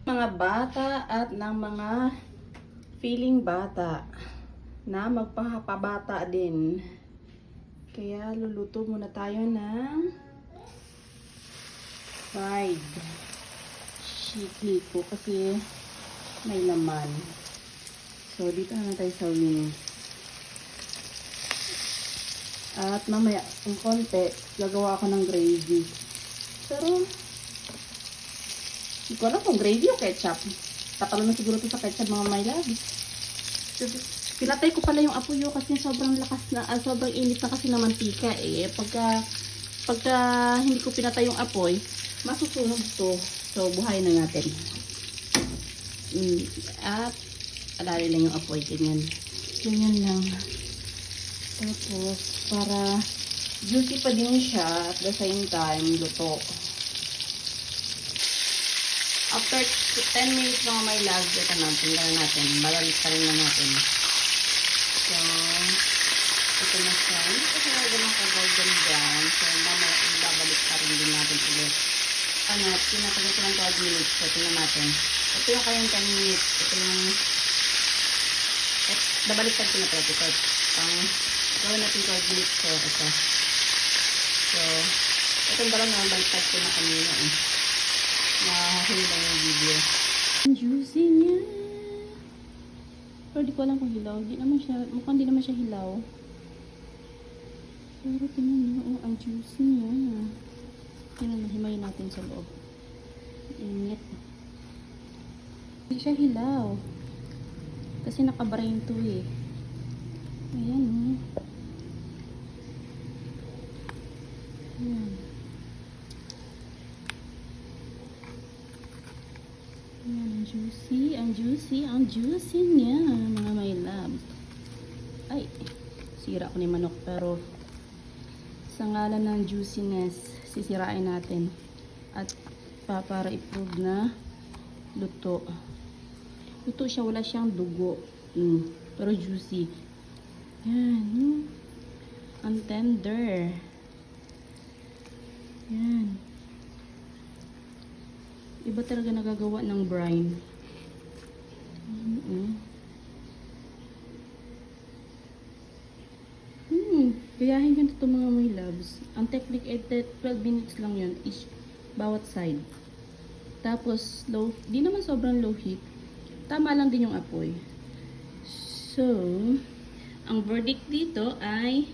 Mga bata at ng mga feeling bata na magpapabata din. Kaya luluto muna tayo ng fried chicken kasi may laman. So dito na tayo sa wings. At mamaya ang konti gagawa ako ng gravy. Pero hindi ko alam kung gravy o ketchup. Tatalo na siguro ito sa ketchup, mga my love. Pinatay ko pala yung apoy kasi sobrang lakas na, sobrang init na kasi na mantika eh. Pagka hindi ko pinatay yung apoy, masusunog to. So, buhay na natin. At, alali lang yung apoy. Ganyan. Ganyan lang. Tapos, para juicy pa din siya at the same time, luto. After 10 minutes mga my love, ito natin. Balalik pa rin na natin. So, ito na siya. Hindi ko siya ganun ka-golden brown. So, mamaya, babalik pa rin din natin ulit. Pinatagal ko ng 12 minutes. So, tingnan natin. Ito yung kayang 10 minutes. Ito yung babaliktad ko na ito. Gawin natin 12 minutes. So, ito. So, itong dalawa na baliktad ko na kanina eh. Mahuli lang yung video. Ang juicy niya. Pero di ko alam kung hilaw. Mukhang di naman siya hilaw. Pero tingnan niyo, oh, ang juicy niya. Tingnan na, himayin natin sa loob. Init. Hindi siya hilaw. Kasi nakabrain to eh. Ayan oh. Ayan. Ayan, ang juicy niya, mga my love. Ay, sira ko ni manok, pero sa ngalan ng juiciness, sisirain natin. At para i-prove na luto. Luto siya, wala siyang dugo. Pero juicy. Yan, ang tender. Yan. Iba talaga nagagawa ng brine. Gayahin nyo ito mga my loves. Ang technique ay 12 minutes lang yun. Each, bawat side. Tapos, di naman sobrang low heat. Tama lang din yung apoy. So, ang verdict dito ay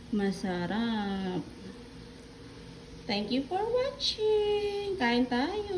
masarap. Thank you for watching. Kain tayo.